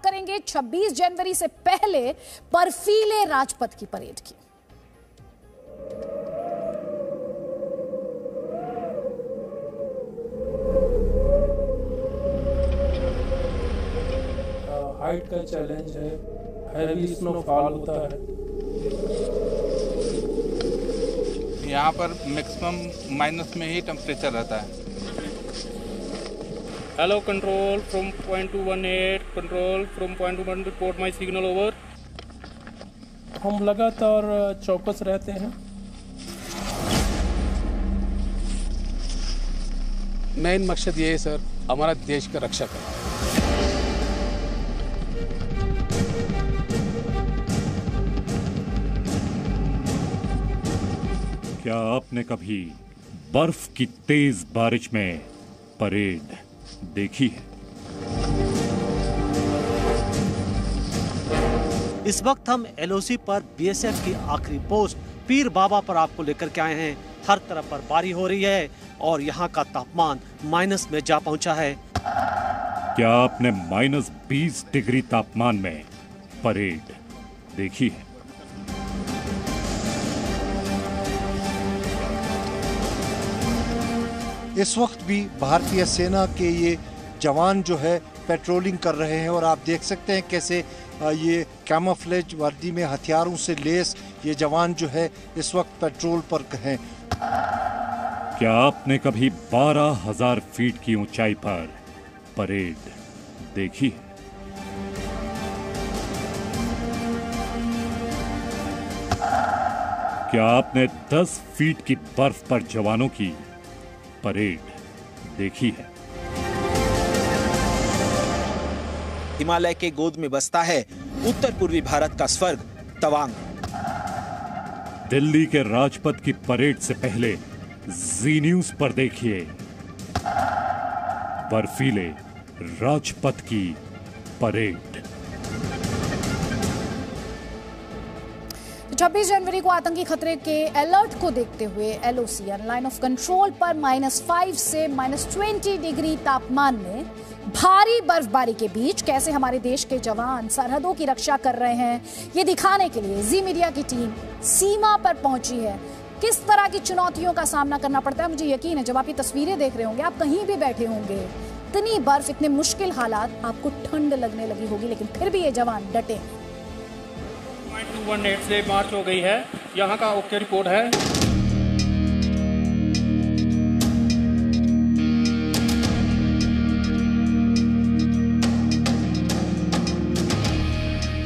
करेंगे 26 जनवरी से पहले बर्फीले राजपथ की परेड की। हाइट का चैलेंज है, हैवी स्नोफॉल होता है। यहाँ पर मैक्सिमम माइनस में ही टेम्परेचर रहता है। Hello control from point 218, control from point 218, report my signal over. हम लगातार चौकस रहते हैं। मेन मकसद ये है सर, हमारा देश का रक्षा करना। क्या आपने कभी बर्फ की तेज बारिश में परेड देखी है? इस वक्त हम एलओसी पर बीएसएफ की आखिरी पोस्ट पीर बाबा पर आपको लेकर के आए हैं। हर तरफ बर्फबारी हो रही है और यहाँ का तापमान माइनस में जा पहुंचा है। क्या आपने -20 डिग्री तापमान में परेड देखी है? इस वक्त भी भारतीय सेना के ये जवान जो है पेट्रोलिंग कर रहे हैं और आप देख सकते हैं कैसे ये कैमोफ्लेज वर्दी में हथियारों से लेस ये जवान जो है इस वक्त पेट्रोल पर हैं। क्या आपने कभी 12,000 फीट की ऊंचाई पर परेड देखी है? क्या आपने 10 फीट की बर्फ पर जवानों की परेड देखी है? हिमालय के गोद में बसता है उत्तर पूर्वी भारत का स्वर्ग तवांग। दिल्ली के राजपथ की परेड से पहले जी न्यूज पर देखिए बर्फीले राजपथ की परेड। 26 जनवरी को आतंकी खतरे के अलर्ट को देखते हुए एलओसी लाइन ऑफ कंट्रोल पर -5 से -20 डिग्री तापमान में भारी बर्फबारी के बीच कैसे हमारे देश के जवान सरहदों की रक्षा कर रहे हैं, ये दिखाने के लिए जी मीडिया की टीम सीमा पर पहुंची है। किस तरह की चुनौतियों का सामना करना पड़ता है, मुझे यकीन है जब आप ये तस्वीरें देख रहे होंगे, आप कहीं भी बैठे होंगे, इतनी बर्फ, इतने मुश्किल हालात, आपको ठंड लगने लगी होगी, लेकिन फिर भी ये जवान डटे। 218 से मार्च हो गई है, यहाँ का ओके रिपोर्ट है।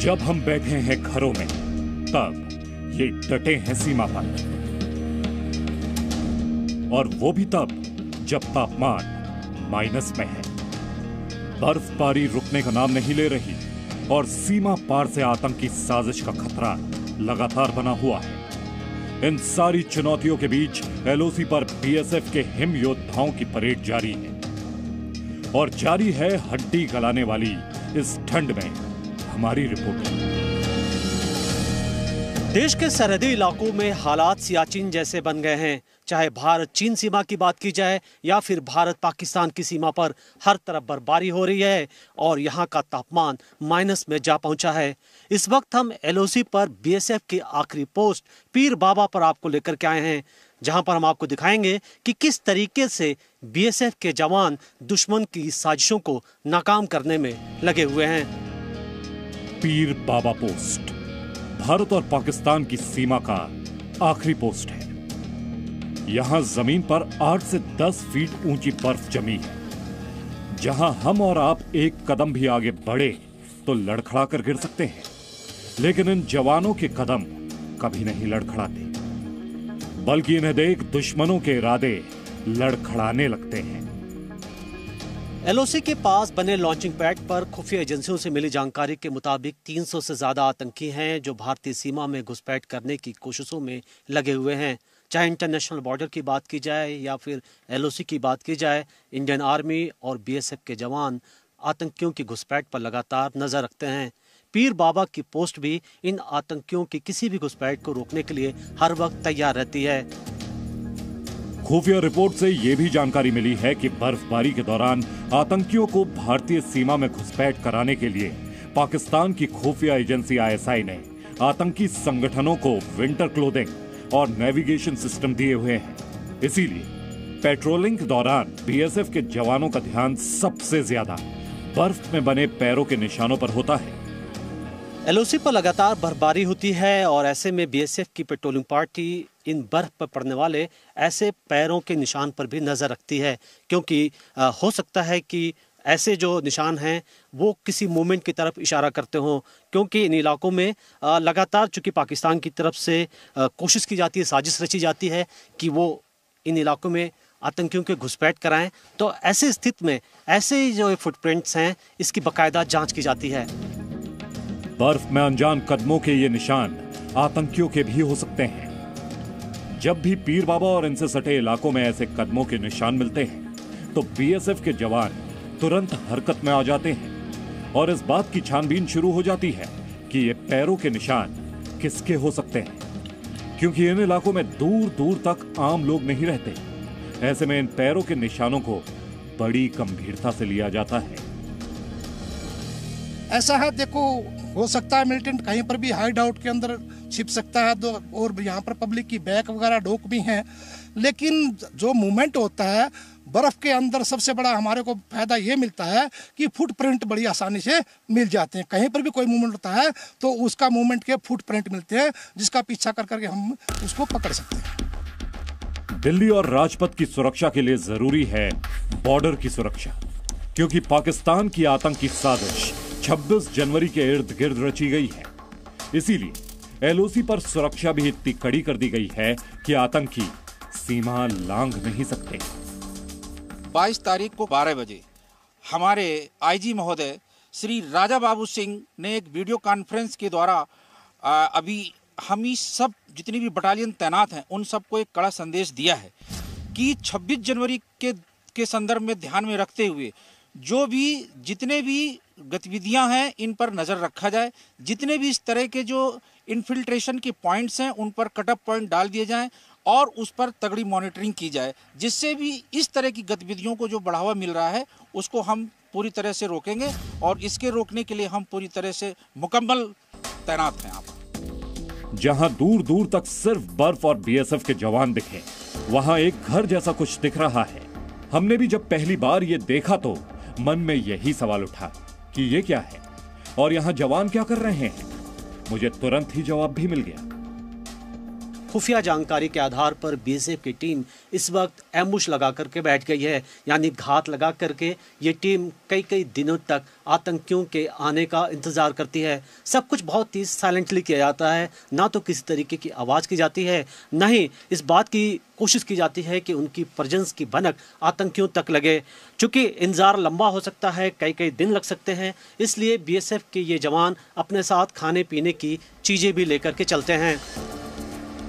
जब हम बैठे हैं घरों में तब ये डटे हैं सीमा पर, और वो भी तब जब तापमान माइनस में है। बर्फबारी रुकने का नाम नहीं ले रही और सीमा पार से आतंकी साजिश का खतरा लगातार बना हुआ है। इन सारी चुनौतियों के बीच एलओसी पर बीएसएफ के हिम योद्धाओं की परेड जारी है और जारी है हड्डी गलाने वाली इस ठंड में हमारी रिपोर्ट। देश के सरहदी इलाकों में हालात सियाचिन जैसे बन गए हैं। चाहे भारत चीन सीमा की बात की जाए या फिर भारत पाकिस्तान की सीमा पर हर तरफ बर्फबारी हो रही है और यहाँ का तापमान माइनस में जा पहुंचा है। इस वक्त हम एलओसी पर बीएसएफ की आखिरी पोस्ट पीर बाबा पर आपको लेकर के आए हैं, जहां पर हम आपको दिखाएंगे कि किस तरीके से बीएसएफ के जवान दुश्मन की साजिशों को नाकाम करने में लगे हुए हैं। पीर बाबा पोस्ट भारत और पाकिस्तान की सीमा का आखिरी पोस्ट है। यहाँ जमीन पर 8 से 10 फीट ऊंची बर्फ जमी है। जहां हम और आप एक कदम भी आगे बढ़े तो लड़खड़ा कर गिर सकते हैं, लेकिन इन जवानों के कदम कभी नहीं लड़खड़ाते, बल्कि इन्हें देख दुश्मनों के इरादे लड़खड़ाने लगते हैं। एलओसी के पास बने लॉन्चिंग पैड पर खुफिया एजेंसियों से मिली जानकारी के मुताबिक 300 से ज्यादा आतंकी हैं जो भारतीय सीमा में घुसपैठ करने की कोशिशों में लगे हुए हैं। चाहे इंटरनेशनल बॉर्डर की बात की जाए या फिर एलओसी की बात की जाए, इंडियन आर्मी और बीएसएफ के जवान आतंकियों की घुसपैठ पर लगातार नजर रखते हैं। पीर बाबा की पोस्ट भी इन आतंकियों की किसी भी घुसपैठ को रोकने के लिए हर वक्त तैयार रहती है। खुफिया रिपोर्ट से यह भी जानकारी मिली है कि बर्फबारी के दौरान आतंकियों को भारतीय सीमा में घुसपैठ कराने के लिए पाकिस्तान की खुफिया एजेंसी आईएसआई ने आतंकी संगठनों को विंटर क्लोथिंग और नेविगेशन सिस्टम दिए हुए हैं। इसीलिए पेट्रोलिंग के दौरान बीएसएफ के जवानों का ध्यान सबसे ज्यादा बर्फ में बने पैरों के निशानों पर होता है। एलओसी पर लगातार बर्फबारी होती है और ऐसे में बीएसएफ की पेट्रोलिंग पार्टी इन बर्फ पर पड़ने वाले ऐसे पैरों के निशान पर भी नजर रखती है, क्योंकि हो सकता है कि ऐसे जो निशान हैं वो किसी मूवमेंट की तरफ इशारा करते हों, क्योंकि इन इलाकों में लगातार चूंकि पाकिस्तान की तरफ से कोशिश की जाती है, साजिश रची जाती है कि वो इन इलाकों में आतंकियों के घुसपैठ कराएं। तो ऐसे स्थिति में ऐसे जो फुटप्रिंट्स हैं इसकी बाकायदा जांच की जाती है। बर्फ में अनजान कदमों के ये निशान आतंकियों के भी हो सकते हैं। जब भी पीर बाबा और इनसे सटे इलाकों में ऐसे कदमों के निशान मिलते हैं तो बीएसएफ के जवान तुरंत हरकत में आ जाते हैं और इस बात की छानबीन शुरू हो जाती है कि ये पैरों के निशान किसके हो सकते हैं, क्योंकि इन इलाकों में दूर दूर तक आम लोग नहीं रहते। ऐसे में इन पैरों के निशानों को बड़ी गंभीरता से लिया जाता है। ऐसा है, देखो हो सकता है मिलिटेंट कहीं पर भी हाइड आउट के अंदर छिप सकता है, तो और यहाँ पर पब्लिक की बैग वगैरह डोक भी हैं, लेकिन जो मूवमेंट होता है बर्फ के अंदर सबसे बड़ा हमारे को फायदा ये मिलता है कि फुटप्रिंट बड़ी आसानी से मिल जाते हैं। कहीं पर भी कोई मूवमेंट होता है तो उसका मूवमेंट के फुटप्रिंट मिलते हैं, जिसका पीछा कर करके हम उसको पकड़ सकते हैं। दिल्ली और राजपथ की सुरक्षा के लिए जरूरी है बॉर्डर की सुरक्षा, क्योंकि पाकिस्तान की आतंकी साजिश 26 जनवरी के इर्द गिर्द रची गई है। इसीलिए एलओसी पर सुरक्षा भी इतनी कड़ी कर दी गई है कि आतंकी सीमा लांघ नहीं सकते। 22 तारीख को 12 बजे हमारे आईजी महोदय श्री राजा बाबू सिंह ने एक वीडियो कॉन्फ्रेंस के द्वारा अभी हम ही सब जितनी भी बटालियन तैनात हैं उन सबको एक कड़ा संदेश दिया है कि 26 जनवरी के संदर्भ में ध्यान में रखते हुए जो भी जितने भी गतिविधियां हैं इन पर नज़र रखा जाए। जितने भी इस तरह के जो इन्फिल्ट्रेशन के पॉइंट्स हैं उन पर कट ऑफ पॉइंट डाल दिए जाएं और उस पर तगड़ी मॉनिटरिंग की जाए, जिससे भी इस तरह की गतिविधियों को जो बढ़ावा मिल रहा है उसको हम पूरी तरह से रोकेंगे और इसके रोकने के लिए हम पूरी तरह से मुकम्मल तैनात हैं। आप जहां दूर दूर तक सिर्फ बर्फ और बीएसएफ के जवान दिखे, वहां एक घर जैसा कुछ दिख रहा है। हमने भी जब पहली बार ये देखा तो मन में यही सवाल उठा कि ये क्या है और यहां जवान क्या कर रहे हैं। मुझे तुरंत ही जवाब भी मिल गया। खुफिया जानकारी के आधार पर बीएसएफ की टीम इस वक्त एम्बुश लगा करके बैठ गई है, यानी घात लगा करके ये टीम कई कई दिनों तक आतंकियों के आने का इंतजार करती है। सब कुछ बहुत ही साइलेंटली किया जाता है, ना तो किसी तरीके की आवाज़ की जाती है, ना ही इस बात की कोशिश की जाती है कि उनकी प्रेजेंस की भनक आतंकियों तक लगे। चूँकि इंतजार लंबा हो सकता है, कई कई दिन लग सकते हैं, इसलिए बीएसएफ के ये जवान अपने साथ खाने पीने की चीज़ें भी लेकर के चलते हैं।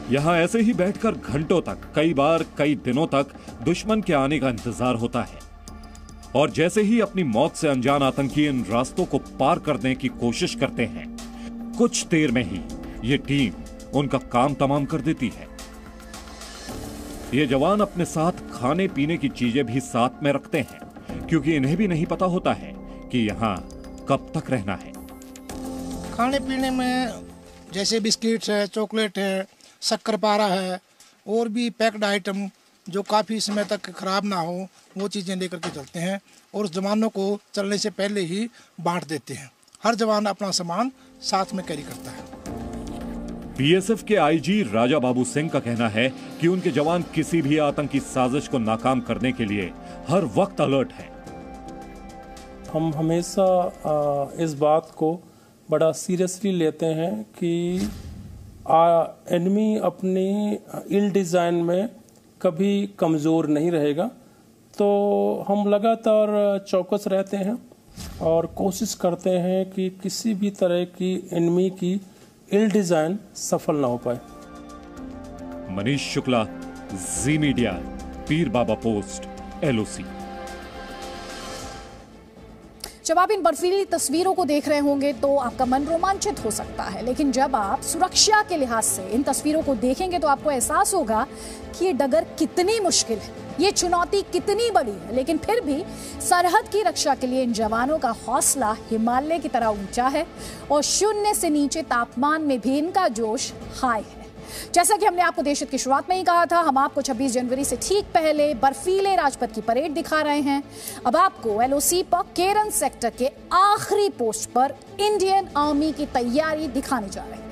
यहां ऐसे ही बैठकर घंटों तक, कई बार कई दिनों तक दुश्मन के आने का इंतजार होता है और जैसे ही अपनी मौत से अनजान आतंकी इन रास्तों को पार करने की कोशिश करते हैं, कुछ देर में ही ये टीम उनका काम तमाम कर देती है। ये जवान अपने साथ खाने पीने की चीजें भी साथ में रखते हैं, क्योंकि इन्हें भी नहीं पता होता है कि यहां कब तक रहना है। खाने पीने में जैसे बिस्किट्स है, चॉकलेट है, शक्करपारा है और भी पैक्ड आइटम जो काफ़ी समय तक ख़राब ना हो, वो चीज़ें लेकर के चलते हैं और उस जवानों को चलने से पहले ही बांट देते हैं। हर जवान अपना सामान साथ में कैरी करता है। बीएसएफ के आईजी राजा बाबू सिंह का कहना है कि उनके जवान किसी भी आतंकी साजिश को नाकाम करने के लिए हर वक्त अलर्ट हैं। हम हमेशा इस बात को बड़ा सीरियसली लेते हैं कि एनिमी अपनी इल डिज़ाइन में कभी कमज़ोर नहीं रहेगा, तो हम लगातार चौकस रहते हैं और कोशिश करते हैं कि किसी भी तरह की एनिमी की इल डिज़ाइन सफल ना हो पाए। मनीष शुक्ला, जी मीडिया, पीर बाबा पोस्ट, एलओसी। जब आप इन बर्फीली तस्वीरों को देख रहे होंगे तो आपका मन रोमांचित हो सकता है, लेकिन जब आप सुरक्षा के लिहाज से इन तस्वीरों को देखेंगे तो आपको एहसास होगा कि ये डगर कितनी मुश्किल है, ये चुनौती कितनी बड़ी है। लेकिन फिर भी सरहद की रक्षा के लिए इन जवानों का हौसला हिमालय की तरह ऊंचा है और 0 से नीचे तापमान में भी इनका जोश हाई है। जैसा कि हमने आपको देशहित की शुरुआत में ही कहा था, हम आपको 26 जनवरी से ठीक पहले बर्फीले राजपथ की परेड दिखा रहे हैं। अब आपको एलओसी पर केरन सेक्टर के आखिरी पोस्ट पर इंडियन आर्मी की तैयारी दिखाने जा रहे हैं।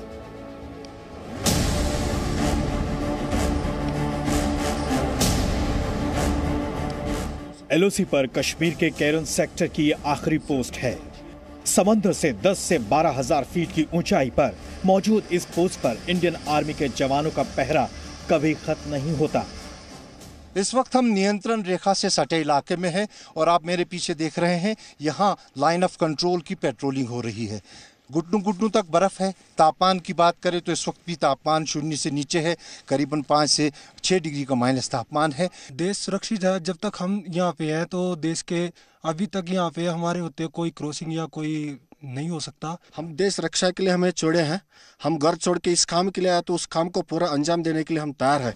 एलओसी पर कश्मीर के केरन सेक्टर की आखिरी पोस्ट है। समंदर से 10 से 12,000 फीट की ऊंचाई पर मौजूद इस पोस्ट पर इंडियन आर्मी के जवानों का पहरा कभी खत्म नहीं होता। इस वक्त हम नियंत्रण रेखा से सटे इलाके में हैं और आप मेरे पीछे देख रहे हैं, यहाँ लाइन ऑफ कंट्रोल की पेट्रोलिंग हो रही है। घुटनों घुटनों तक बर्फ है। तापमान की बात करें तो इस वक्त भी तापमान 0 से नीचे है, करीबन 5 से 6 डिग्री का माइनस तापमान है। देश सुरक्षित है। जब तक हम यहाँ पे हैं तो देश के अभी तक यहाँ पे हमारे होते कोई क्रॉसिंग या कोई नहीं हो सकता। हम देश रक्षा के लिए हमें छोड़े हैं, हम घर छोड़ के इस काम के लिए आए तो उस काम को पूरा अंजाम देने के लिए हम तैयार हैं।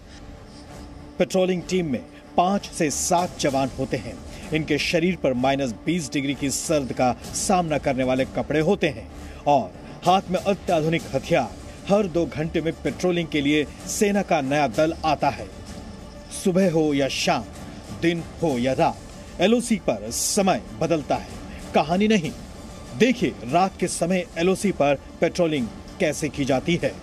पेट्रोलिंग टीम में 5 से 7 जवान होते हैं। इनके शरीर पर -20 डिग्री की सर्द का सामना करने वाले कपड़े होते हैं और हाथ में अत्याधुनिक हथियार। हर 2 घंटे में पेट्रोलिंग के लिए सेना का नया दल आता है। सुबह हो या शाम, दिन हो या रात, एलओसी पर समय बदलता है, कहानी नहीं। देखिए रात के समय एलओसी पर पेट्रोलिंग कैसे की जाती है।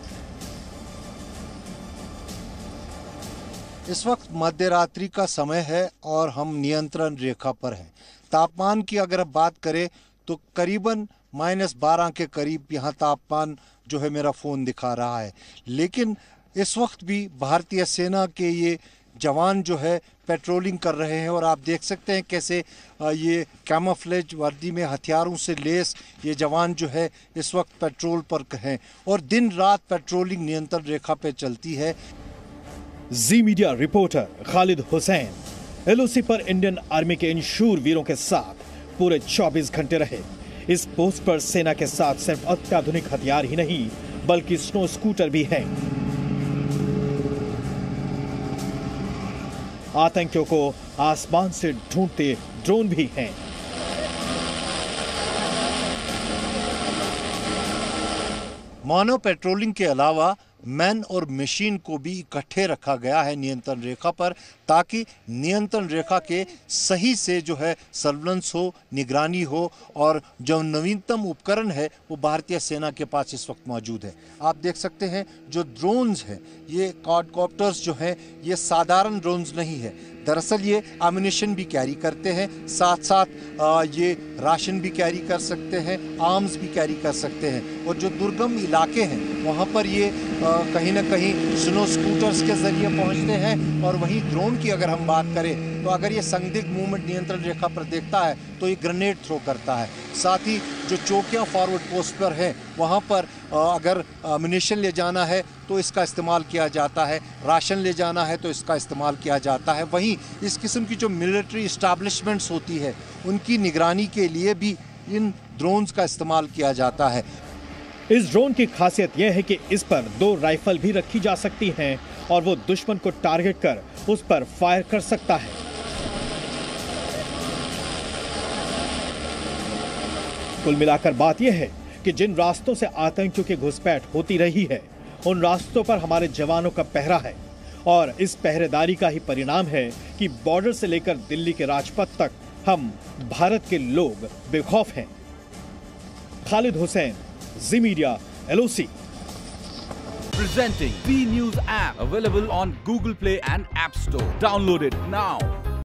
इस वक्त मध्य रात्रि का समय है और हम नियंत्रण रेखा पर हैं। तापमान की अगर बात करें तो करीबन -12 के करीब यहाँ तापमान जो है मेरा फ़ोन दिखा रहा है। लेकिन इस वक्त भी भारतीय सेना के ये जवान जो है पेट्रोलिंग कर रहे हैं और आप देख सकते हैं कैसे ये कैमोफ्लेज वर्दी में हथियारों से लैस ये जवान जो है इस वक्त पेट्रोल पर हैं और दिन रात पेट्रोलिंग नियंत्रण रेखा पे चलती है। जी मीडिया रिपोर्टर खालिद हुसैन एलओसी पर इंडियन आर्मी के इन शूर वीरों के साथ पूरे 24 घंटे रहे। इस पोस्ट पर सेना के साथ सिर्फ अत्याधुनिक हथियार ही नहीं बल्कि स्नो स्कूटर भी हैं। आतंकियों को आसमान से ढूंढते ड्रोन भी हैं। मानव पेट्रोलिंग के अलावा मैन और मशीन को भी इकट्ठे रखा गया है नियंत्रण रेखा पर, ताकि नियंत्रण रेखा के सही से जो है सर्वेलेंस हो, निगरानी हो और जो नवीनतम उपकरण है वो भारतीय सेना के पास इस वक्त मौजूद है। आप देख सकते हैं जो ड्रोन्स हैं, ये क्वाडकॉप्टर्स जो हैं ये साधारण ड्रोन्स नहीं है। दरअसल ये एम्यूनिशन भी कैरी करते हैं, साथ साथ ये राशन भी कैरी कर सकते हैं, आर्म्स भी कैरी कर सकते हैं। और जो दुर्गम इलाके हैं वहाँ पर ये कहीं ना कहीं स्नो स्कूटर्स के जरिए पहुँचते हैं। और वहीं ड्रोन की अगर हम बात करें तो अगर ये संदिग्ध मूवमेंट नियंत्रण रेखा पर देखता है तो ये ग्रेनेड थ्रो करता है। साथ ही जो चौकियाँ फॉरवर्ड पोस्ट पर हैं वहाँ पर अगर एम्यूनिशन ले जाना है तो इसका इस्तेमाल किया जाता है, राशन ले जाना है तो इसका इस्तेमाल किया जाता है। वहीं इस किस्म की जो मिलिट्री इस्टेब्लिशमेंट्स होती है उनकी निगरानी के लिए भी इन ड्रोन्स का इस्तेमाल किया जाता है। इस ड्रोन की खासियत यह है कि इस पर 2 राइफल भी रखी जा सकती हैं और वो दुश्मन को टारगेट कर उस पर फायर कर सकता है। कुल मिलाकर बात यह है कि जिन रास्तों से आतंकियों की घुसपैठ होती रही है उन रास्तों पर हमारे जवानों का पहरा है और इस पहरेदारी का ही परिणाम है कि बॉर्डर से लेकर दिल्ली के राजपथ तक हम भारत के लोग बेखौफ हैं। Khalid Hussain, Zee Media, LOC. Presenting B News app available on Google Play and App Store. Download it now.